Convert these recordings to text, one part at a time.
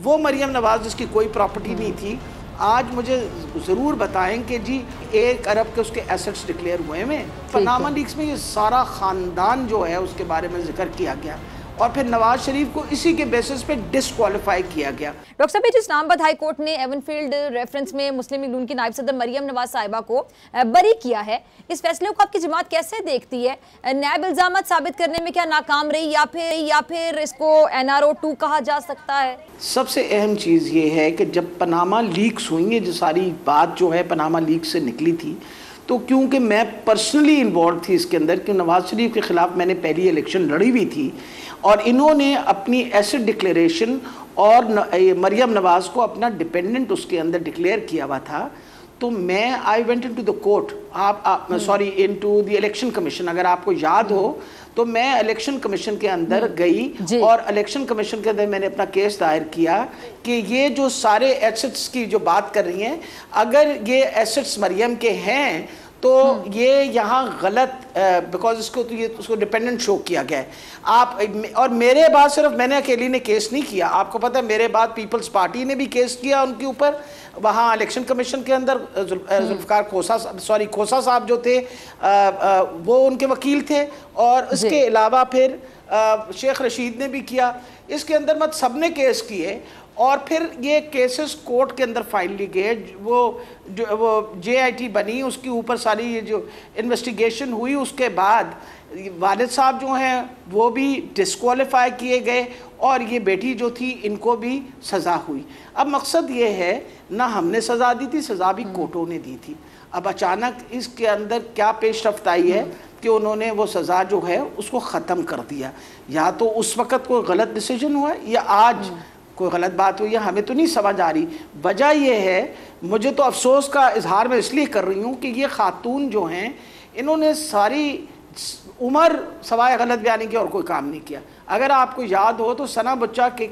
वो मरियम नवाज जिसकी कोई प्रॉपर्टी नहीं थी, आज मुझे ज़रूर बताएं कि जी 1 अरब के उसके एसेट्स डिक्लेयर हुए हैं। पनामा लीक्स में ये सारा ख़ानदान जो है उसके बारे में जिक्र किया गया और फिर नवाज शरीफ को इसी के बेसिस पे डिस्क्वालीफाई किया गया। डॉक्टर साहब, जिस इस्लामाबाद हाई कोर्ट ने एवनफील्ड रेफरेंस में मुस्लिम लीग नून की नायब सदर मरियम नवाज साहिबा को बरी किया है, इस फैसले को आपकी जमात कैसे देखती है? नायब इल्जामात साबित करने में क्या नाकाम रही या फिर इसको NRO 2 कहा जा सकता है? सबसे अहम चीज़ ये है कि जब पनामा लीक्स हुई, ये जो सारी बात जो है पनामा लीक से निकली थी, तो क्योंकि मैं पर्सनली इन्वॉल्व थी इसके अंदर कि नवाज शरीफ के ख़िलाफ़ मैंने पहली इलेक्शन लड़ी हुई थी और इन्होंने अपनी एसेट डिक्लेरेशन और मरियम नवाज़ को अपना डिपेंडेंट उसके अंदर डिक्लेयर किया हुआ था, तो मैं I went into the court, into the election commission. अगर आपको याद हो तो मैं इलेक्शन कमीशन के अंदर गई और इलेक्शन कमीशन के अंदर मैंने अपना केस दायर किया कि ये जो सारे एसेट्स की जो बात कर रही हैं, अगर ये एसेट्स मरियम के हैं तो ये यहाँ गलत, बिकॉज इसको तो ये उसको डिपेंडेंट शो किया गया है। आप और मेरे बाद सिर्फ मैंने अकेली ने केस नहीं किया, आपको पता है मेरे बाद पीपल्स पार्टी ने भी केस किया उनके ऊपर, वहाँ इलेक्शन कमीशन के अंदर जुल्फ़िकार खोसा साहब जो थे वो उनके वकील थे, और इसके अलावा फिर शेख रशीद ने भी किया। इसके अंदर मत सब ने केस किए और फिर ये केसेस कोर्ट के अंदर फाइनली गए। वो JIT बनी, उसके ऊपर सारी ये जो इन्वेस्टिगेशन हुई, उसके बाद वालिद साहब जो हैं वो भी डिस्क्वालीफाई किए गए और ये बेटी जो थी इनको भी सज़ा हुई। अब मकसद ये है, ना हमने सज़ा दी थी, सज़ा भी कोर्टों ने दी थी। अब अचानक इसके अंदर क्या पेशरफ्त आई है कि उन्होंने वो सज़ा जो है उसको ख़त्म कर दिया। या तो उस वक़्त कोई गलत डिसीजन हुआ या आज कोई गलत बात हुई है, हमें तो नहीं समझ आ रही। वजह यह है, मुझे तो अफसोस का इजहार मैं इसलिए कर रही हूँ कि ये खातून जो हैं इन्होंने सारी उम्र सवाए गलत बयानी की और कोई काम नहीं किया। अगर आपको याद हो तो सना बच्चा के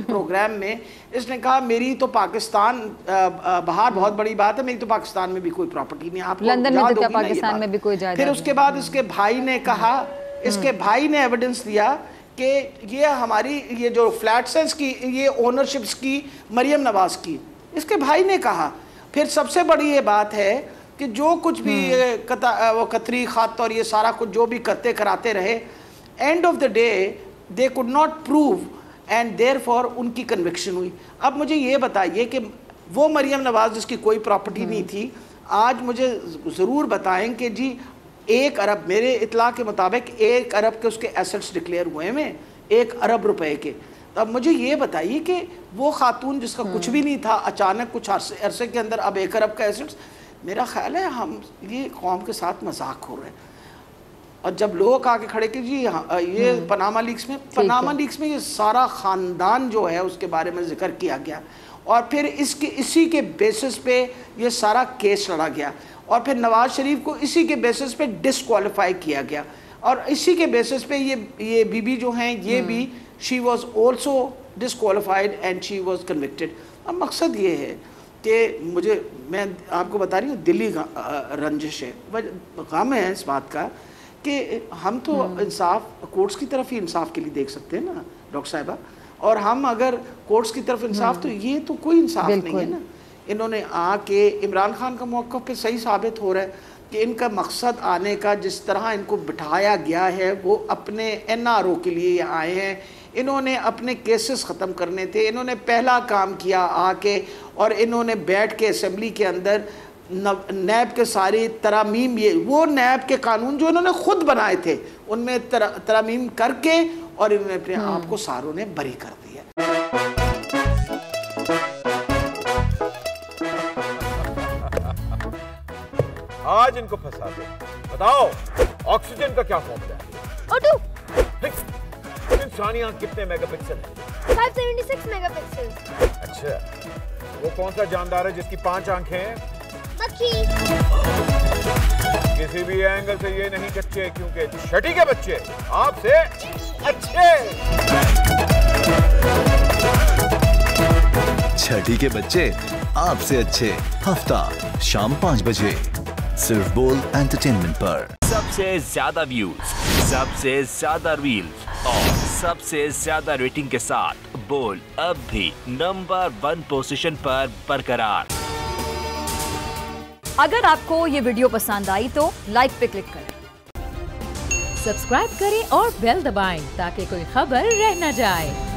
प्रोग्राम में इसने कहा मेरी तो पाकिस्तान बाहर बहुत बड़ी बात है, मेरी तो पाकिस्तान में भी कोई प्रॉपर्टी नहीं। आपको लंदन में तो पाकिस्तान में भी कोई जायदाद। फिर उसके बाद इसके भाई ने कहा, इसके भाई ने एविडेंस दिया कि ये हमारी ये जो फ्लैट्स हैं इसकी ये ओनरशिप्स की मरियम नवाज़ की, इसके भाई ने कहा। फिर सबसे बड़ी ये बात है कि जो कुछ भी वो कतरी खत और ये सारा कुछ जो भी करते कराते रहे, end of the day they could not prove and therefore उनकी कन्विक्शन हुई। अब मुझे ये बताइए कि वो मरियम नवाज़ जिसकी कोई प्रॉपर्टी नहीं थी, आज मुझे ज़रूर बताएं कि जी 1 अरब, मेरे इतला के मुताबिक 1 अरब के उसके एसेट्स डिक्लेयर हुए हैं, 1 अरब रुपए के। तो अब मुझे ये बताइए कि वो खातून जिसका कुछ भी नहीं था, अचानक कुछ अरसे के अंदर अब 1 अरब का एसेट्स, मेरा ख्याल है हम ये कौम के साथ मजाक हो रहे हैं। और जब लोग आके खड़े कि जी ये पनामा लीक्स में ये सारा ख़ानदान जो है उसके बारे में जिक्र किया गया और फिर इसी के बेसिस पे ये सारा केस लड़ा गया और फिर नवाज शरीफ को इसी के बेसिस पे डिस्क्वालीफाई किया गया और इसी के बेसिस पे ये बीबी जो हैं ये भी she was also disqualified and she was convicted. अब मकसद ये है कि मैं आपको बता रही हूँ दिली रंजिश है, गम है इस बात का कि हम तो इंसाफ कोर्ट्स की तरफ ही इंसाफ के लिए देख सकते हैं ना डॉक्टर साहिबा, और हम अगर कोर्ट्स की तरफ इंसाफ, तो ये तो कोई इंसाफ नहीं है ना। इन्होंने आके इमरान खान का मौक़िफ़ पे सही साबित हो रहा है कि इनका मकसद आने का जिस तरह इनको बिठाया गया है वो अपने NRO के लिए आए हैं, इन्होंने अपने केसेस ख़त्म करने थे। इन्होंने पहला काम किया आके और इन्होंने बैठ के असम्बली के अंदर नैब के सारी तरामीम, ये वो नैब के कानून जो इन्होंने ख़ुद बनाए थे उनमें तरामीम करके और इन्होंने अपने आप को सारों ने बरी कर दिया। आज इनको फंसा दे। बताओ ऑक्सीजन का क्या फॉर्मूला है? O2। इंसानी आंख कितने मेगापिक्सल है? 576 मेगापिक्सल। अच्छा, वो कौन सा जानदार है जिसकी 5 आंखें हैं? मक्खी। किसी भी एंगल से ये नहीं कच्चे, क्योंकि छठी के बच्चे आपसे अच्छे। छठी के बच्चे आपसे अच्छे, हफ्ता शाम 5 बजे सिर्फ बोल एंटरटेनमेंट पर। सबसे ज्यादा व्यूज, सबसे ज्यादा रील्स और सबसे ज्यादा रेटिंग के साथ बोल अब भी नंबर 1 पोजीशन पर बरकरार। अगर आपको ये वीडियो पसंद आई तो लाइक पे क्लिक करें, सब्सक्राइब करें और बेल दबाएं ताकि कोई खबर रह न जाए।